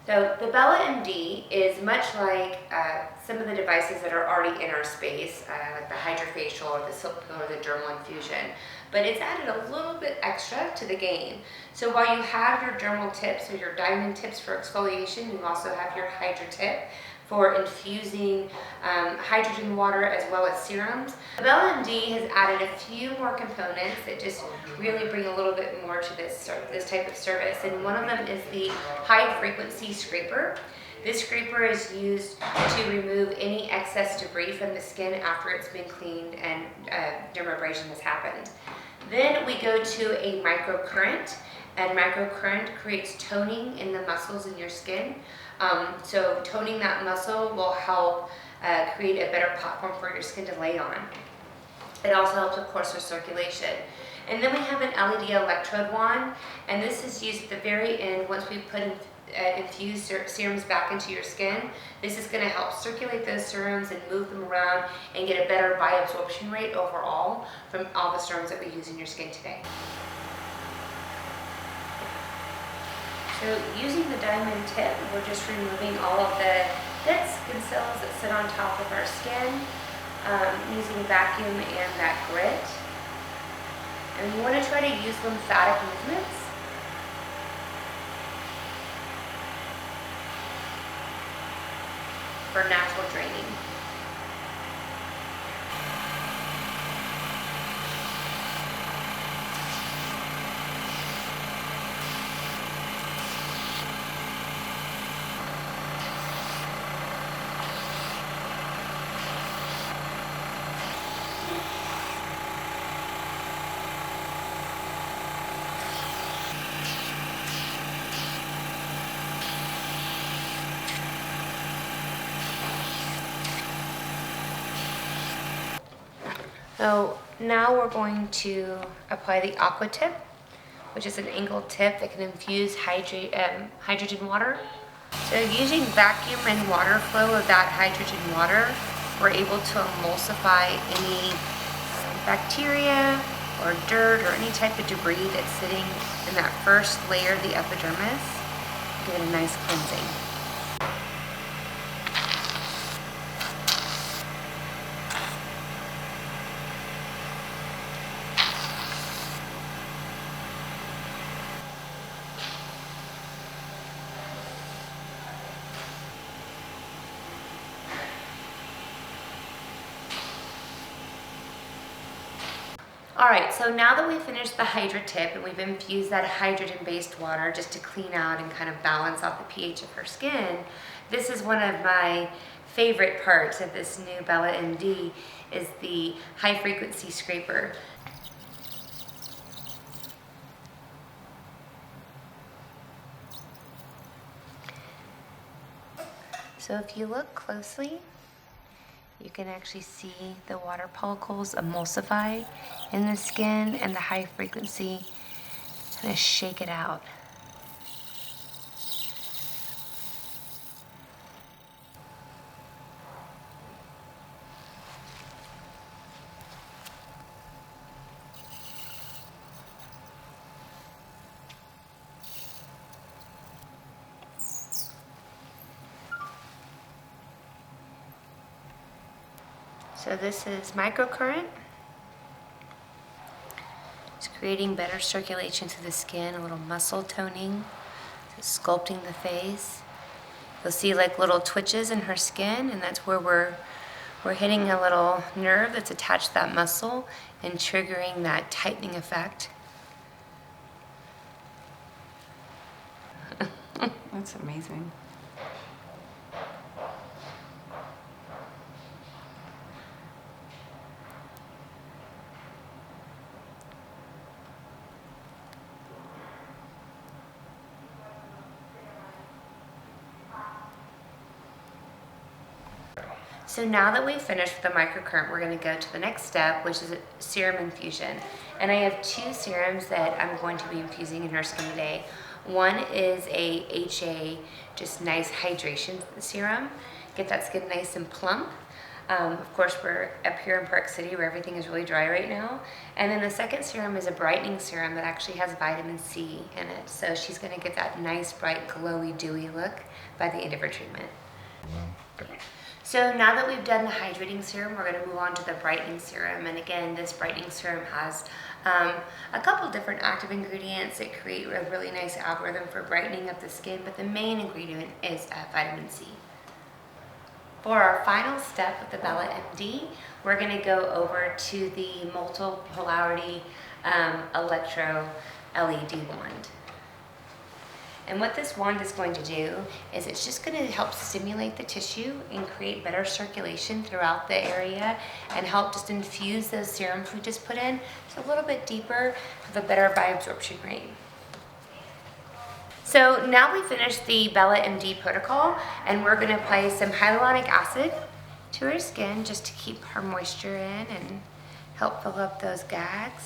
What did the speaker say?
So the BELA MD is much like some of the devices that are already in our space, like the hydrofacial or the silk pill or the dermal infusion, but it's added a little bit extra to the game. So while you have your dermal tips or your diamond tips for exfoliation, you also have your hydro tip for infusing hydrogen water as well as serums. The BELA MD has added a few more components that just really bring a little bit more to this type of service, and one of them is the high frequency scraper. This scraper is used to remove any excess debris from the skin after it's been cleaned and dermabrasion has happened. Then we go to a microcurrent, and microcurrent creates toning in the muscles in your skin. So toning that muscle will help create a better platform for your skin to lay on. It also helps, of course, with circulation. And then we have an LED electrode wand, and this is used at the very end once we put infused serums back into your skin. This is going to help circulate those serums and move them around and get a better bioabsorption rate overall from all the serums that we use in your skin today. So using the diamond tip, we're just removing all of the dead skin cells that sit on top of our skin, using vacuum and that grit. And we want to try to use lymphatic movements. For natural draining. So now we're going to apply the aqua tip, which is an angled tip that can infuse hydrogen water. So using vacuum and water flow of that hydrogen water, we're able to emulsify any bacteria or dirt or any type of debris that's sitting in that first layer of the epidermis. Give it a nice cleansing. All right, so now that we've finished the hydro tip and we've infused that hydrogen-based water just to clean out and kind of balance out the pH of her skin, this is one of my favorite parts of this new BELA MD is the high-frequency scraper. So if you look closely, you can actually see the water particles emulsify in the skin, and the high frequency kind of shake it out. So this is microcurrent. It's creating better circulation to the skin, a little muscle toning, sculpting the face. You'll see like little twitches in her skin, and that's where we're hitting a little nerve that's attached to that muscle and triggering that tightening effect. That's amazing. So now that we've finished with the microcurrent, we're going to go to the next step, which is a serum infusion. And I have two serums that I'm going to be infusing in her skin today. One is a HA, just nice hydration serum. Get that skin nice and plump. Of course, we're up here in Park City where everything is really dry right now. And then the second serum is a brightening serum that actually has vitamin C in it. So she's gonna get that nice, bright, glowy, dewy look by the end of her treatment. Okay. So now that we've done the hydrating serum, we're gonna move on to the brightening serum. And again, this brightening serum has a couple different active ingredients that create a really nice algorithm for brightening up the skin, but the main ingredient is vitamin C. For our final step with the BELA MD, we're going to go over to the multiple polarity electro LED wand. And what this wand is going to do is it's just going to help stimulate the tissue and create better circulation throughout the area and help just infuse those serums we just put in just a little bit deeper with a better bioabsorption rate. So now we finished the BELA MD protocol, and we're going to apply some hyaluronic acid to her skin just to keep her moisture in and help fill up those gags.